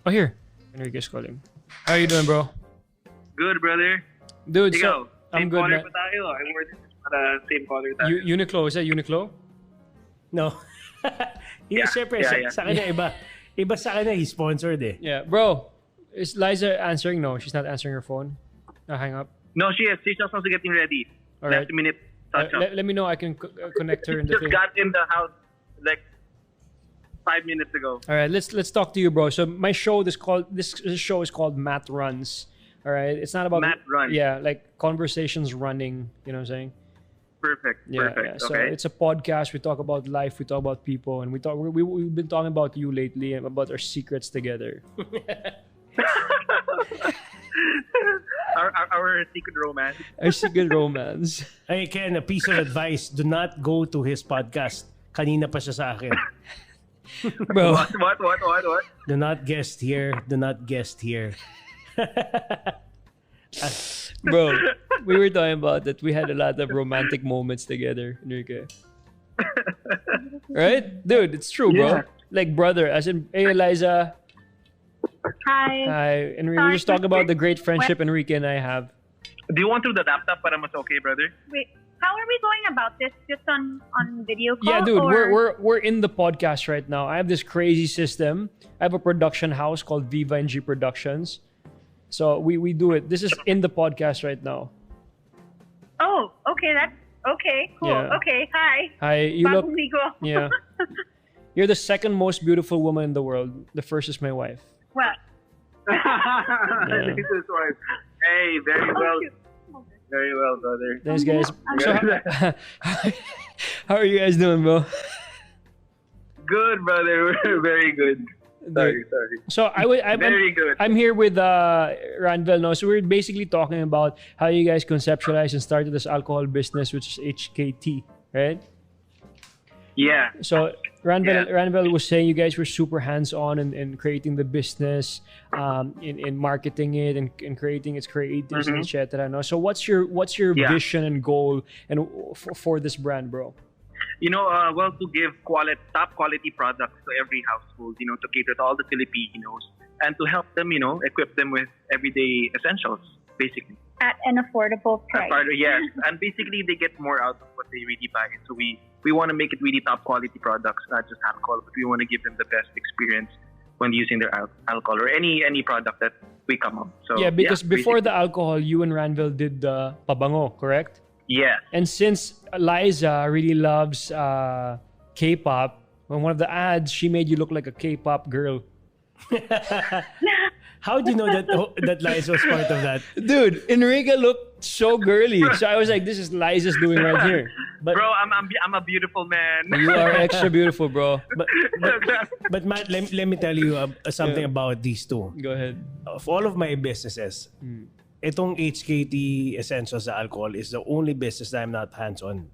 Oh, here. Enrique's calling. How are you doing, bro? Good, brother. Dude, Ikaw, so I'm good, caller man. pa tayo. I wore this para same caller tayo. Uniqlo, is that Uniqlo? No. Yeah, Siyempre, yeah. sa kanya iba. Iba sa kanya, he's sponsored eh. Yeah, bro. Is Liza answering? No, she's not answering her phone. I'll hang up. No, she is. She's also getting ready. All right. Last minute touch up. Let me know. I can connect her in the Just thing. got in the house like 5 minutes ago. All right, let's talk to you, bro. So my show this show is called Matt Runs. All right, it's not about Matt Runs. Yeah, like conversations running. You know what I'm saying? Perfect. Yeah, Perfect. yeah. So Okay. it's a podcast. We talk about life. We talk about people, and we've been talking about you lately and about our secrets together. our secret romance. Our secret romance. Hey, Ken, a piece of advice. Do not go to his podcast. Kanina pa siya sa akin. Bro, What? Do not guest here. Do not guest here. bro, we were talking about that. We had a lot of romantic moments together, Enrique. Right, dude? It's true, bro. Yeah. Like brother, as in, hey, Liza. Hi. Hi, and we just talk about the great friendship Enrique and I have. Do you want through the laptop para mas okay, brother? Wait, how are we going about this? Just on video call? Yeah, dude, or... we're in the podcast right now. I have this crazy system. I have a production house called Viva NG Productions. So we do it. This is in the podcast right now. Oh, okay. That's okay. Cool. Yeah. Okay. Hi. Hi, you look. Bagong ligo. Yeah, you're the second most beautiful woman in the world. The first is my wife. Well, This is why. Hey, very well. Very well, brother. Thanks, guys. I'm So, how are you guys doing, bro? Good, brother. Very good. Sorry. So Very good. I'm here with Ranvel now. So we're basically talking about how you guys conceptualized and started this alcohol business, which is HKT, right? Yeah. So Ranvel was saying you guys were super hands-on in creating the business, in marketing it and creating its creatives and etc. No? So what's your vision and goal and for this brand, bro? You know, well, to give top quality products to every household, you know, to cater to all the Filipinos and to help them, you know, equip them with everyday essentials, basically. at an affordable price. Yes, and basically they get more out of what they really buy. So we want to make it really top quality products, not just alcohol, but we want to give them the best experience when using their alcohol or any product that we come up. So yeah, because before the alcohol, you and Ranvel did the pabango, correct? Yeah. And since Liza really loves K-pop, on one of the ads, she made you look like a K-pop girl. How do you know that Liza was part of that? Dude, Enrique looked so girly. So I was like, this is Liza's doing right here. But, bro, I'm a beautiful man. You are extra beautiful, bro. but Matt, let me tell you something about these two. Go ahead. Of all of my businesses, itong HKT Essentials sa alcohol is the only business that I'm not hands-on.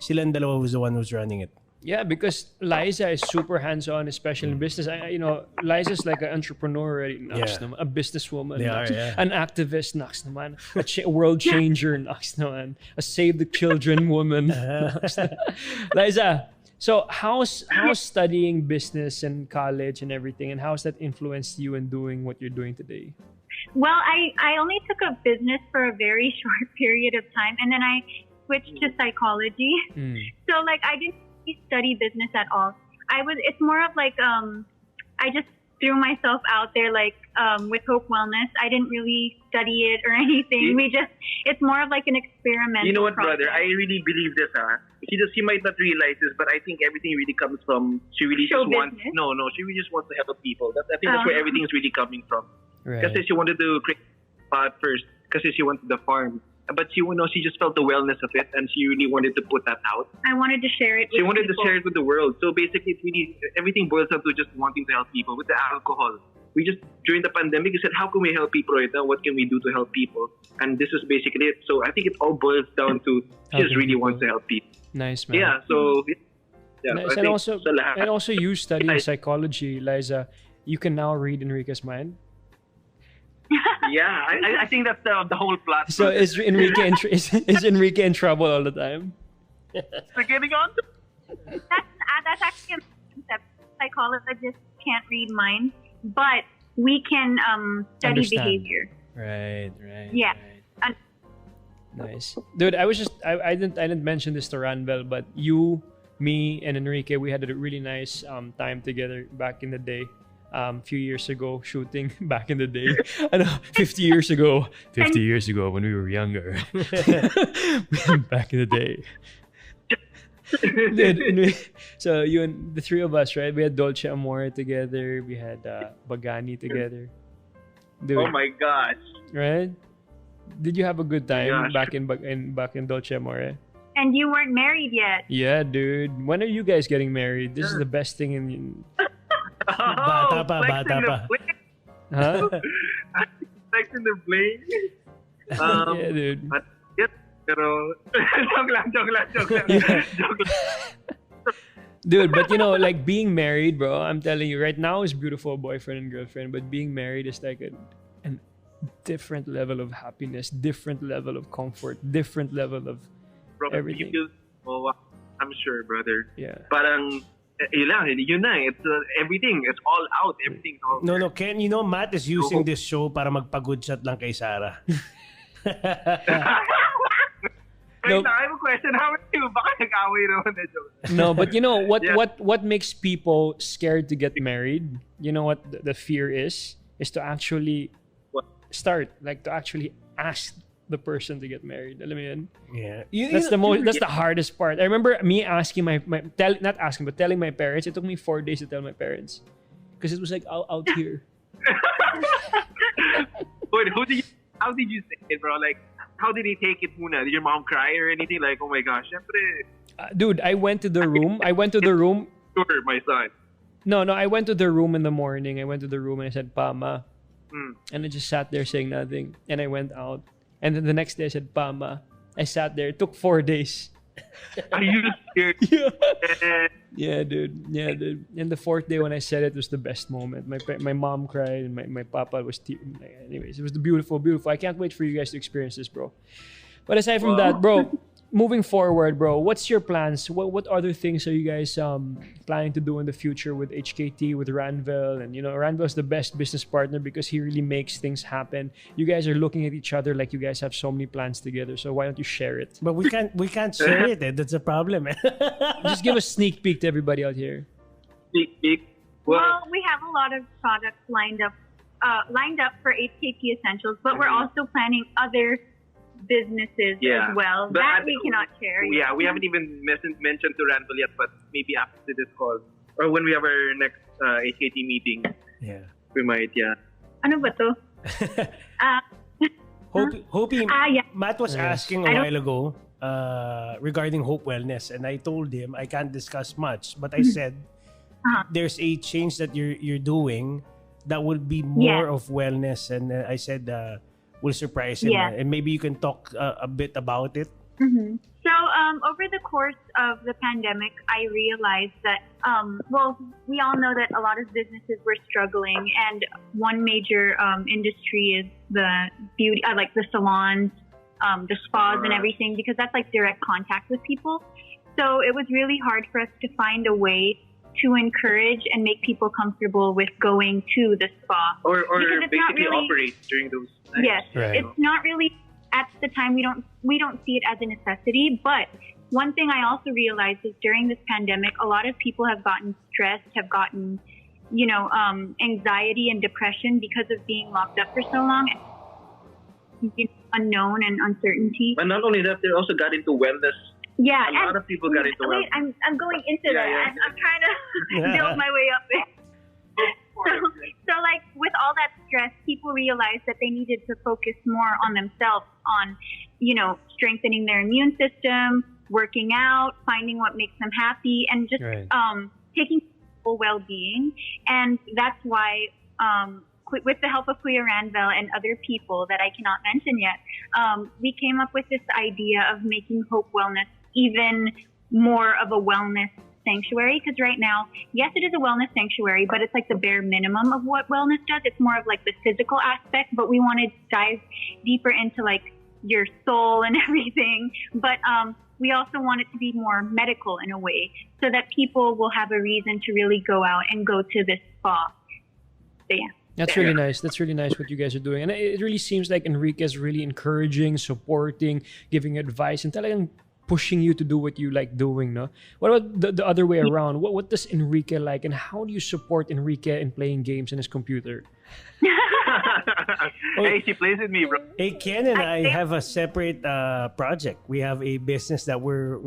Silang dalawa who's the one who's running it. Yeah, because Liza is super hands-on, especially in business. Liza's like an entrepreneur already. Naks naman. A businesswoman. They are, yeah. An activist. Naks naman. A world changer. Naks naman. A save the children woman. Naks naman. Liza, so how's studying business and college and everything, and how's that influenced you in doing what you're doing today? Well, I only took a business for a very short period of time, and then I switched to psychology. So like I didn't study business at all. It's more of like I just threw myself out there like with Hope Wellness. I didn't really study it or anything. It's more of like an experiment. You know what, brother? I really believe this, She might not realize this, but I think everything really comes from she really just wants she really just wants to help people. I think that's where everything is really coming from. Right. Because she wanted to create pot first, because she wanted the farm. But she just felt the wellness of it, and she really wanted to put that out. I wanted to share it with She wanted people. to share it with the world. So basically, it's really, everything boils down to just wanting to help people. With the alcohol, during the pandemic, we said, how can we help people right now? What can we do to help people? And this is basically it. So I think it all boils down to she just really wants to help people. Nice, man. Yeah, so... Yeah, Nice. I And also you studying psychology, Liza, you can now read Enrique's mind. Yeah, I think that's the whole plot. So is Enrique in trouble all the time? So getting on to... That's actually a concept. Psychologists can't read minds, but we can study Understand. behavior. Right. Yeah. Right. Nice, dude. I didn't mention this to Ranvel, but you, me, and Enrique, we had a really nice time together back in the day. A few years ago, shooting back in the day. I know, 50 years ago. 50 years ago when we were younger. Back in the day. Dude, so you and the three of us, right? We had Dolce Amore together. We had Bagani together. Dude, Oh my gosh. right? Did you have a good time Gosh. back in Dolce Amore? And you weren't married yet. Yeah, dude. When are you guys getting married? This is the best thing in. Bata pa, flexing bata the pa. blade. Huh? Flexing the blade. Yeah, dude. Yes, pero joke lang. Yeah. Joke lang. Dude, but you know, like being married, bro, I'm telling you, right now is beautiful, boyfriend and girlfriend, but being married is like a different level of happiness, different level of comfort, different level of Bro, everything. you feel, oh, I'm sure, brother. Yeah. Parang, yun na, it's everything, it's all out, everything's all No, there. Ken, you know, Matt is using this show para magpa-good shot lang kay Sarah. Wait, No. I have a question. How are you? Baka nag-away naman na joke. No, but you know what? Yeah. What makes people scared to get married? You know what the fear is to actually What? start, like to actually ask the person to get married. Alam mo yun? Yeah. That's the most. That's the hardest part. I remember me asking not asking, but telling my parents. It took me 4 days to tell my parents because it was like out here. Wait, how did you say it, bro? Like, how did he take it muna? Did your mom cry or anything? Like, oh my gosh, syempre, Dude, I went to the room. sure, my son. No, I went to the room in the morning. I went to the room and I said, "Pama," Mm. and I just sat there saying nothing. And I went out. And then the next day I said, "Pama." I sat there. It took 4 days. Are you scared? Yeah, dude. And the fourth day when I said it was the best moment. My mom cried and my papa was anyways, it was beautiful. I can't wait for you guys to experience this, bro. But aside from that, bro, moving forward, bro, what's your plans? What other things are you guys planning to do in the future with HKT, with Ranvel? And you know, Ranvel's the best business partner because he really makes things happen. You guys are looking at each other like you guys have so many plans together. So why don't you share it? But we can't share it. That's a problem. Just give a sneak peek to everybody out here. Speak. Well, we have a lot of products lined up for HKT Essentials, but we're also planning other businesses Yeah. as well. But That we cannot share. Yeah, we haven't even mentioned to Randall yet, but maybe after this call or when we have our next HKT meeting, Yeah. we might. Yeah. Ano ba to? Hope Yeah. Matt was Yeah. asking a while ago regarding Hope Wellness, and I told him I can't discuss much, but I said there's a change that you're doing that will be more of wellness, and I said will surprise him, and maybe you can talk a bit about it. Mm-hmm. So over the course of the pandemic, I realized that, we all know that a lot of businesses were struggling, and one major industry is the beauty, like the salons, the spas and everything, because that's like direct contact with people. So it was really hard for us to find a way to encourage and make people comfortable with going to the spa. Or Because it's not basically really- operate during those times. Yes, Right. it's not really at the time we don't see it as a necessity. But one thing I also realized is during this pandemic, a lot of people have gotten stressed, have gotten, anxiety and depression because of being locked up for so long, and unknown and uncertainty. But not only that, they also got into wellness. Yeah, A lot of people got into wait, wellness. I'm going into that. Yeah. I'm trying to build my way up there. So like with all that stress, people realized that they needed to focus more on themselves, on, strengthening their immune system, working out, finding what makes them happy, and just taking full well-being. And that's why, with the help of Kuya Ranvel and other people that I cannot mention yet, we came up with this idea of making Hope Wellness even more of a wellness sanctuary, because right now, yes, it is a wellness sanctuary, but it's like the bare minimum of what wellness does. It's more of like the physical aspect, but we want to dive deeper into like your soul and everything. But we also want it to be more medical in a way, so that people will have a reason to really go out and go to this spa. So yeah. That's really nice. That's really nice what you guys are doing. And it really seems like Enrique is really encouraging, supporting, giving advice, and talagang pushing you to do what you like doing, no? What about the other way around? What does Enrique like, and how do you support Enrique in playing games on his computer? Hey, she plays with me, bro. Hey, Ken and I have a separate project. We have a business that we're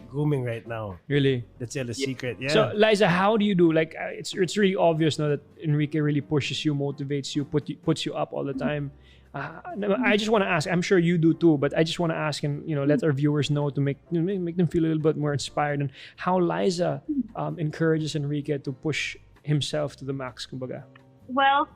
grooming right now. Really? That's still a secret. Yeah. So, Liza, how do you do? Like, it's really obvious now that Enrique really pushes you, motivates you, puts you up all the time. I just want to ask. I'm sure you do too, but I just want to ask and let our viewers know to make them feel a little bit more inspired, and how Liza encourages Enrique to push himself to the max, kumbaga. Well,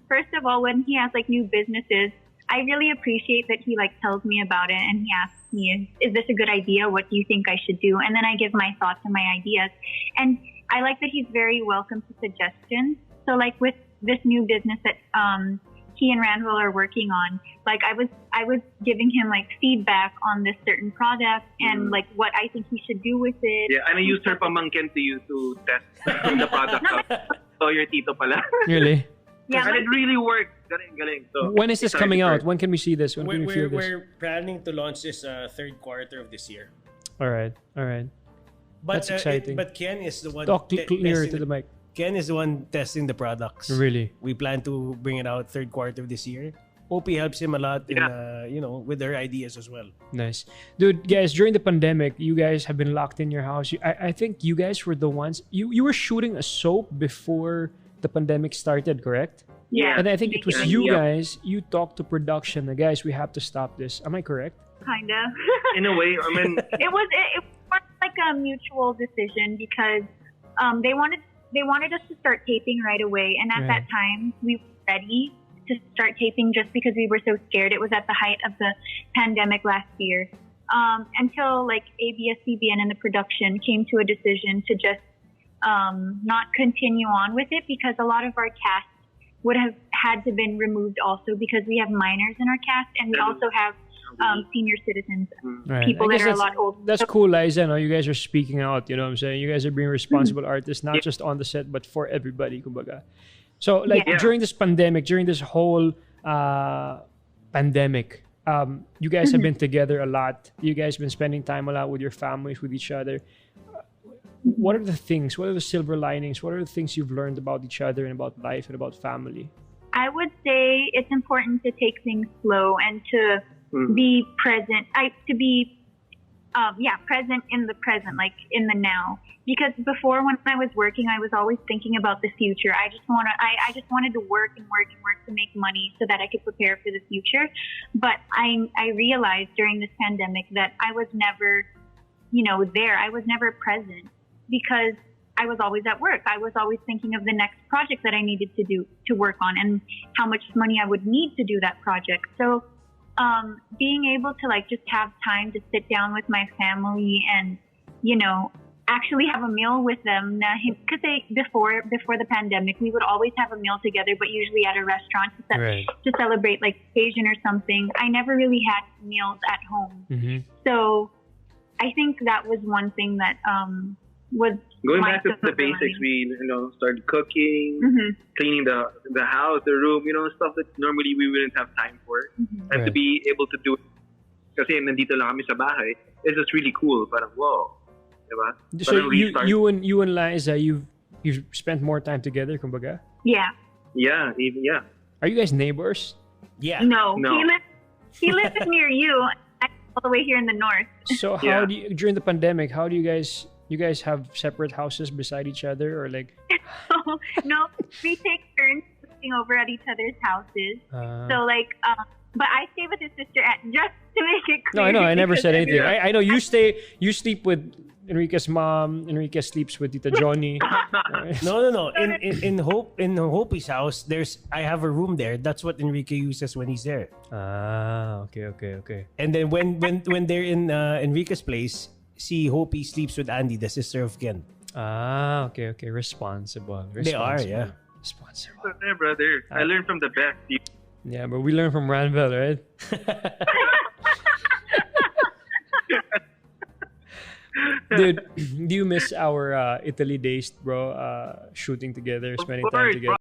first of all, when he has like new businesses, I really appreciate that he like tells me about it and he asks me, is this a good idea? What do you think I should do? And then I give my thoughts and my ideas. And I like that he's very welcome to suggestions. So like with this new business that he and Randall are working on, like I was giving him like feedback on this certain product and like what I think he should do with it. Yeah, and I used her pamangkin to you to test the product out. So your tito pala. Really? Yeah, and it really worked. Galing. So, when is this coming out? When can we see this? When can we feel this? We're planning to launch this third quarter of this year. All right. But, that's exciting. But Ken is the one. Talk clearer to the mic. Ken is the one testing the products. Really? We plan to bring it out third quarter of this year. OP helps him a lot in, with their ideas as well. Nice. Dude, guys, during the pandemic, you guys have been locked in your house. I think you guys were the ones, you were shooting a soap before the pandemic started, correct? Yeah. And I think it was you guys, you talked to production, guys, we have to stop this. Am I correct? Kind of. In a way, I mean... it was like a mutual decision because they wanted us to start taping right away. And at that time, we were ready to start taping just because we were so scared. It was at the height of the pandemic last year. Until like ABS-CBN and the production came to a decision to just not continue on with it because a lot of our cast would have had to been removed also because we have minors in our cast and we also have senior citizens, people that are a lot older. That's cool, Liza. No, you guys are speaking out. You know what I'm saying? You guys are being responsible artists, not just on the set, but for everybody. Kumbaga. So, like during this pandemic, during this whole pandemic, you guys have been together a lot. You guys have been spending time a lot with your families, with each other. What are the things? What are the silver linings? What are the things you've learned about each other and about life and about family? I would say it's important to take things slow and to be present. Present in the present, like in the now. Because before, when I was working, I was always thinking about the future. I just wanted to work and work and work to make money so that I could prepare for the future. But I realized during this pandemic that I was never, there. I was never present because I was always at work. I was always thinking of the next project that I needed to work on and how much money I would need to do that project. So being able to like just have time to sit down with my family and, actually have a meal with them. Because before the pandemic, we would always have a meal together, but usually at a restaurant to celebrate like occasion or something. I never really had meals at home. So I think that was one thing that was going back to the basics. We started cooking, cleaning the house, the room, stuff that normally we wouldn't have time for, and to be able to do it kasi nandito lang kami sa bahay, it's just really cool. Parang wow, diba? So you and Liza, you've spent more time together, kumbaga? Yeah. Yeah. Are you guys neighbors? Yeah. No. He lives near you, all the way here in the north. So how do you, during the pandemic, how do you guys have separate houses beside each other or like? No, we take turns sleeping over at each other's houses. So like, but I stay with his sister just to make it clear. No, I know. I never said anything. I know you sleep with Enrique's mom. Enrique sleeps with Tita Johnny. No. In Hope's house, I have a room there. That's what Enrique uses when he's there. Okay. And then when they're in Enrique's place, Hope sleeps with Andy, the sister of Ken. Okay. Responsible. They are, yeah. Responsible. Hey, brother. I learned from the best. Yeah, but we learn from Ranvel, right? Dude, do you miss our Italy days, bro? Shooting together, spending time together.